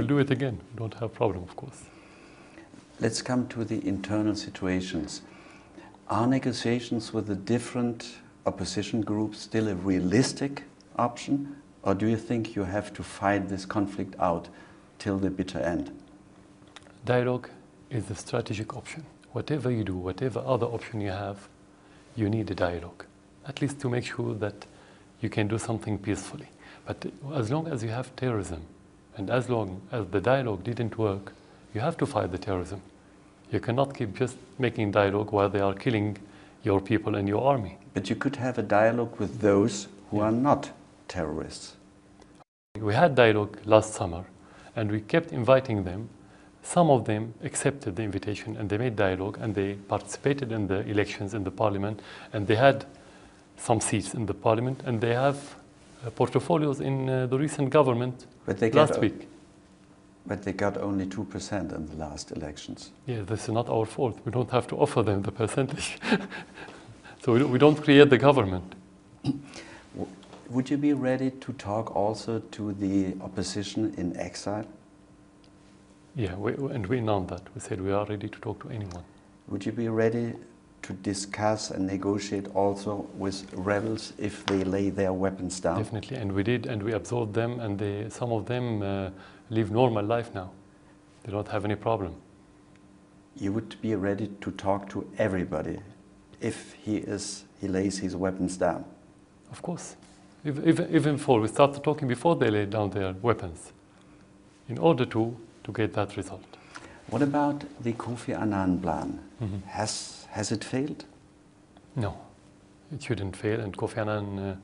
will do it again. We don't have problem, of course. Let's come to the internal situations. Are negotiations with the different opposition groups still a realistic option, or do you think you have to fight this conflict out till the bitter end? Dialogue is the strategic option. Whatever you do, whatever other option you have, you need a dialogue, at least to make sure that you can do something peacefully. But as long as you have terrorism, and as long as the dialogue didn't work, you have to fight the terrorism. You cannot keep just making dialogue while they are killing your people and your army. But you could have a dialogue with those who are not terrorists. We had dialogue last summer, and we kept inviting them. Some of them accepted the invitation, and they made dialogue, and they participated in the elections in the parliament, and they had some seats in the parliament, and they have portfolios in the recent government last week. But they got only 2% in the last elections. Yeah, this is not our fault. We don't have to offer them the percentage. So we don't create the government. Would you be ready to talk also to the opposition in exile? Yeah, and we announced that. We said we are ready to talk to anyone. Would you be ready to discuss and negotiate also with rebels if they lay their weapons down? Definitely, and we did, and we absorbed them, and some of them live normal life now. They don't have any problem. You would be ready to talk to everybody if he lays his weapons down? Of course. Even before, we started talking before they lay down their weapons, in order to get that result. What about the Kofi Annan plan? Mm-hmm. Has it failed? No, it shouldn't fail, and Kofi Annan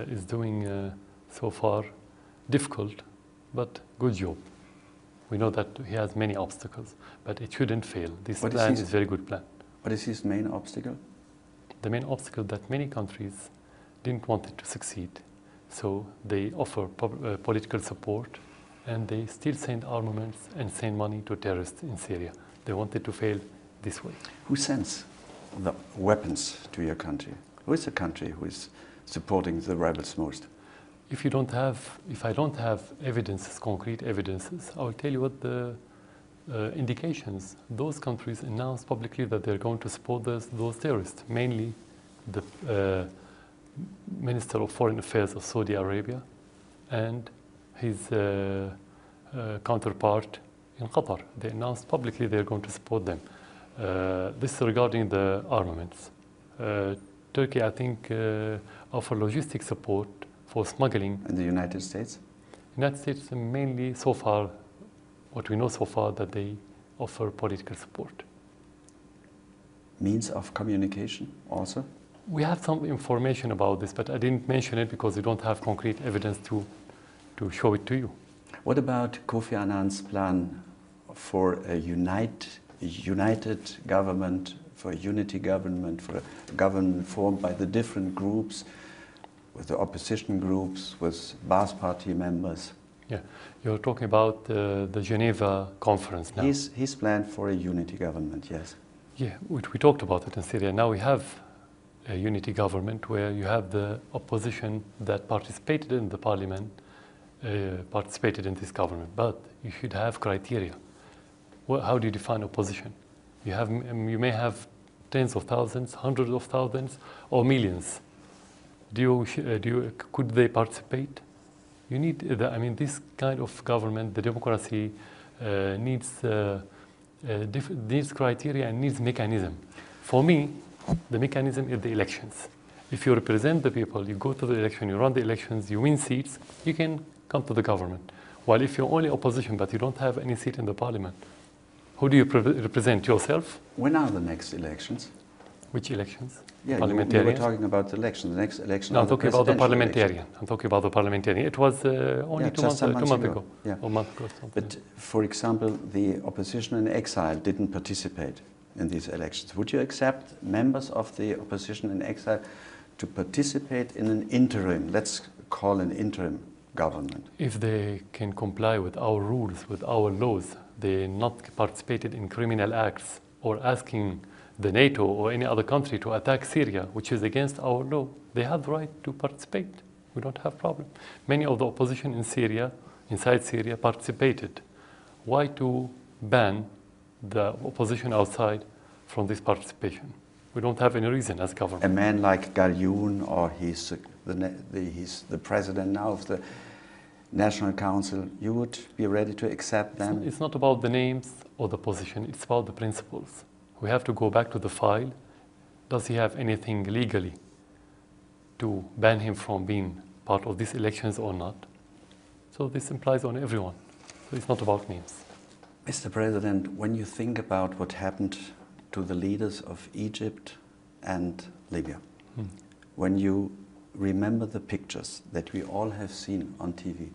is doing so far difficult but good job. We know that he has many obstacles, but it shouldn't fail. This plan is a very good plan. What is his main obstacle? The main obstacle that many countries didn't want it to succeed, so they offer political support, and they still send armaments and send money to terrorists in Syria. They want it to fail this way. Who sends the weapons to your country? Who is the country who is supporting the rebels most? If I don't have evidences, concrete evidences, I will tell you what the indications. Those countries announced publicly that they're going to support those terrorists, mainly the Minister of Foreign Affairs of Saudi Arabia and his counterpart in Qatar. They announced publicly they're going to support them. This is regarding the armaments. Turkey, I think, offer logistic support for smuggling. And the United States? United States mainly so far, what we know so far, that they offer political support. Means of communication also? We have some information about this, but I didn't mention it because we don't have concrete evidence to show it to you. What about Kofi Annan's plan for a united government, for a unity government, for a government formed by the different groups, with the opposition groups, with Baath Party members? Yeah, you're talking about the Geneva conference now. He's planned for a unity government, yes. Yeah, we talked about it in Syria. Now we have a unity government where you have the opposition that participated in the parliament, participated in this government, but you should have criteria. Well, how do you define opposition? You may have tens of thousands, hundreds of thousands, or millions. Could they participate? You need, this kind of government, the democracy needs criteria and needs mechanism. For me, the mechanism is the elections. If you represent the people, you go to the election, you run the elections, you win seats, you can come to the government. While if you're only opposition but you don't have any seat in the parliament, who do you represent? Yourself? When are the next elections? Which elections? Yeah, you were talking about the election. The next election. No, I'm talking about the parliamentarian. I'm talking about the parliamentarian. It was only 2 months ago. Yeah. Or a month ago. But for example, the opposition in exile didn't participate in these elections. Would you accept members of the opposition in exile to participate in an interim, let's call an interim government? If they can comply with our rules, with our laws, they not participated in criminal acts or asking the NATO or any other country to attack Syria, which is against our law, they have the right to participate. We don't have problem. Many of the opposition in Syria inside Syria participated. Why to ban the opposition outside from this participation? We don't have any reason as government. A man like Galyoun, or he's the president now of the National Council, you would be ready to accept them? It's not about the names or the position, it's about the principles. We have to go back to the file. Does he have anything legally to ban him from being part of these elections or not? So this implies on everyone. So it's not about names. Mr. President, when you think about what happened to the leaders of Egypt and Libya, when you remember the pictures that we all have seen on TV,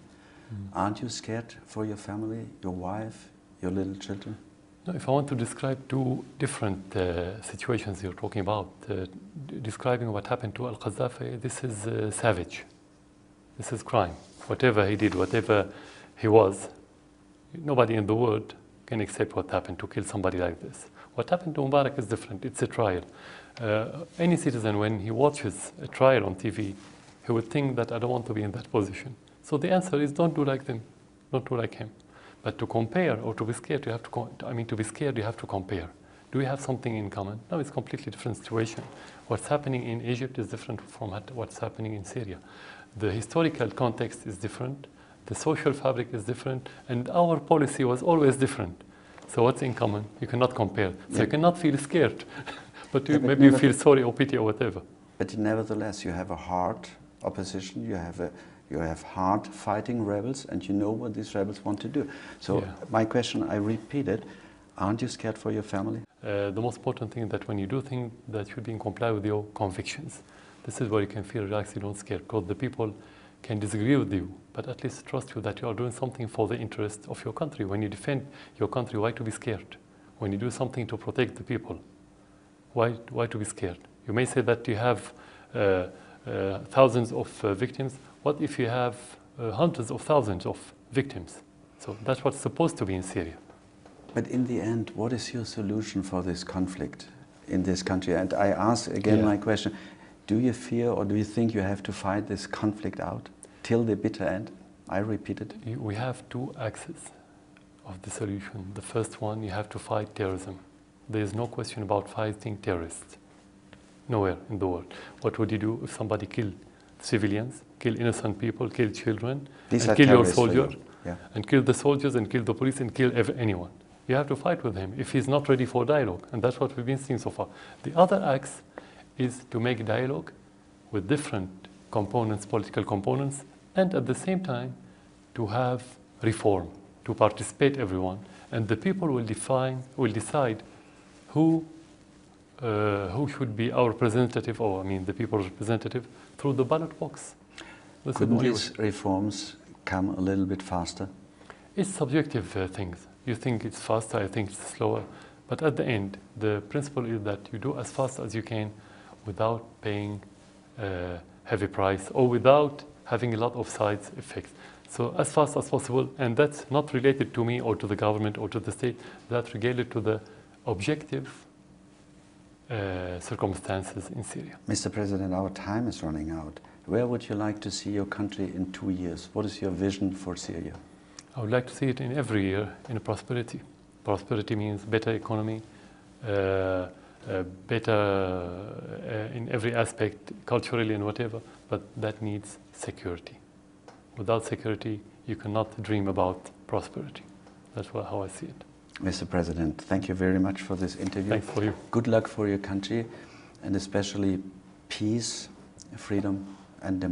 aren't you scared for your family, your wife, your little children? No, if I want to describe two different situations you're talking about, describing what happened to al-Qaddafi, this is savage. This is crime. Whatever he did, whatever he was, nobody in the world can accept what happened to kill somebody like this. What happened to Mubarak is different. It's a trial. Any citizen, when he watches a trial on TV, he would think that I don't want to be in that position. So the answer is don't do like them, don't do like him. But to compare or to be scared, you have to. To be scared, you have to compare. Do we have something in common? No, it's a completely different situation. What's happening in Egypt is different from what's happening in Syria. The historical context is different. The social fabric is different, and our policy was always different. So what's in common? You cannot compare. So you cannot feel scared, but maybe you feel sorry or pity or whatever. But nevertheless, you have a hard opposition. You have hard fighting rebels, and you know what these rebels want to do. So my question, I repeat it: aren't you scared for your family? The most important thing is that when you do things that should be in compliance with your convictions, this is where you can feel relaxed. You don't scare, because the people can disagree with you, but at least trust you that you are doing something for the interest of your country. When you defend your country, why to be scared? When you do something to protect the people, why to be scared? You may say that you have thousands of victims. What if you have hundreds of thousands of victims? So that's what's supposed to be in Syria. But in the end, what is your solution for this conflict in this country? And I ask again my question, do you fear or do you think you have to fight this conflict out till the bitter end? I repeat it. We have two axes of the solution. The first one, you have to fight terrorism. There is no question about fighting terrorists. Nowhere in the world. What would you do if somebody killed civilians, kill innocent people, kill children, and kill your soldier, and kill the soldiers, and kill the police, and kill anyone? You have to fight with him if he's not ready for dialogue, and that's what we've been seeing so far. The other axe is to make dialogue with different components, political components, and at the same time to have reform, to participate everyone, and the people will decide who should be our representative, or the people's representative, through the ballot box. Couldn't these reforms come a little bit faster? It's subjective things. You think it's faster, I think it's slower. But at the end, the principle is that you do as fast as you can without paying a heavy price or without having a lot of side effects. So as fast as possible, and that's not related to me or to the government or to the state, that's related to the objective circumstances in Syria. Mr. President, our time is running out. Where would you like to see your country in 2 years? What is your vision for Syria? I would like to see it in every year in prosperity. Prosperity means better economy, better in every aspect, culturally and whatever, but that needs security. Without security, you cannot dream about prosperity. That's how I see it. Mr. President, thank you very much for this interview. Thanks for you. Good luck for your country, and especially peace, freedom, and democracy.